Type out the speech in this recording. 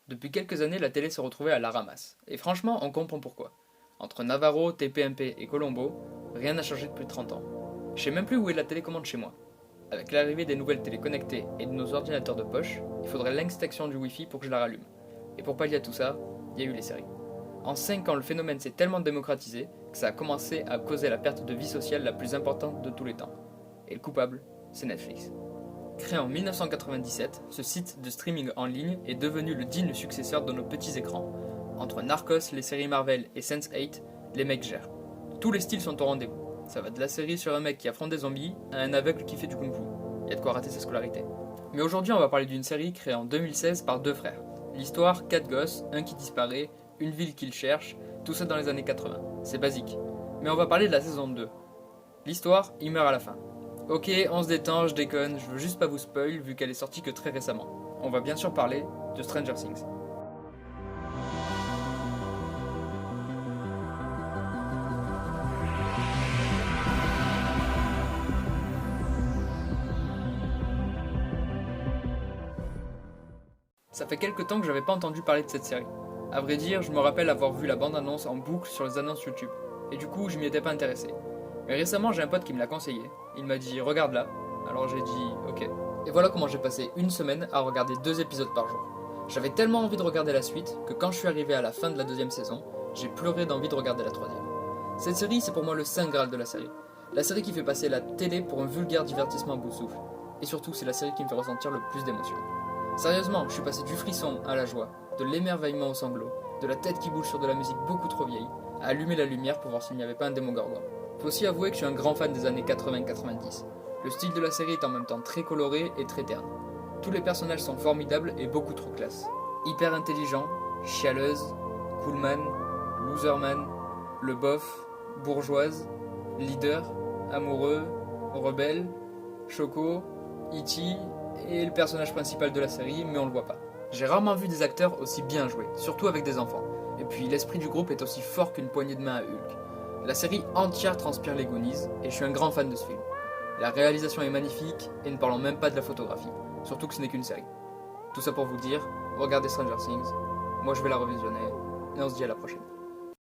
Depuis quelques années, la télé s'est retrouvée à la ramasse. Et franchement, on comprend pourquoi. Entre Navarro, TPMP et Colombo, rien n'a changé depuis 30 ans. Je sais même plus où est la télécommande chez moi. Avec l'arrivée des nouvelles télés connectées et de nos ordinateurs de poche, il faudrait l'extinction du Wi-Fi pour que je la rallume. Et pour pallier à tout ça, il y a eu les séries. En 5 ans, le phénomène s'est tellement démocratisé que ça a commencé à causer la perte de vie sociale la plus importante de tous les temps. Et le coupable, c'est Netflix. Créé en 1997, ce site de streaming en ligne est devenu le digne successeur de nos petits écrans. Entre Narcos, les séries Marvel et Sense8, les mecs gèrent. Tous les styles sont au rendez-vous. Ça va de la série sur un mec qui affronte des zombies à un aveugle qui fait du kung-fu. Y a de quoi rater sa scolarité. Mais aujourd'hui, on va parler d'une série créée en 2016 par deux frères. L'histoire, 4 gosses, un qui disparaît, une ville qu'ils cherchent, tout ça dans les années 80. C'est basique. Mais on va parler de la saison 2. L'histoire, il meurt à la fin. Ok, on se détend, je déconne, je veux juste pas vous spoil vu qu'elle est sortie que très récemment. On va bien sûr parler de Stranger Things. Ça fait quelques temps que j'avais pas entendu parler de cette série. À vrai dire, je me rappelle avoir vu la bande-annonce en boucle sur les annonces YouTube, et du coup je m'y étais pas intéressé. Mais récemment j'ai un pote qui me l'a conseillé, il m'a dit regarde là, alors j'ai dit ok. Et voilà comment j'ai passé une semaine à regarder 2 épisodes par jour. J'avais tellement envie de regarder la suite que quand je suis arrivé à la fin de la deuxième saison, j'ai pleuré d'envie de regarder la troisième. Cette série c'est pour moi le saint graal de la série. La série qui fait passer la télé pour un vulgaire divertissement à bout de souffle. Et surtout c'est la série qui me fait ressentir le plus d'émotions. Sérieusement, je suis passé du frisson à la joie, de l'émerveillement au sanglot, de la tête qui bouge sur de la musique beaucoup trop vieille, à allumer la lumière pour voir s'il n'y avait pas un démogorgon. Faut aussi avouer que je suis un grand fan des années 80-90. Le style de la série est en même temps très coloré et très terne. Tous les personnages sont formidables et beaucoup trop classe. Hyper intelligent, chialeuse, coolman, loserman, le bof, bourgeoise, leader, amoureux, rebelle, choco, E.T. et le personnage principal de la série, mais on le voit pas. J'ai rarement vu des acteurs aussi bien joués, surtout avec des enfants. Et puis l'esprit du groupe est aussi fort qu'une poignée de main à Hulk. La série entière transpire les Goonies, et je suis un grand fan de ce film. La réalisation est magnifique, et ne parlons même pas de la photographie, surtout que ce n'est qu'une série. Tout ça pour vous dire, regardez Stranger Things, moi je vais la revisionner, et on se dit à la prochaine.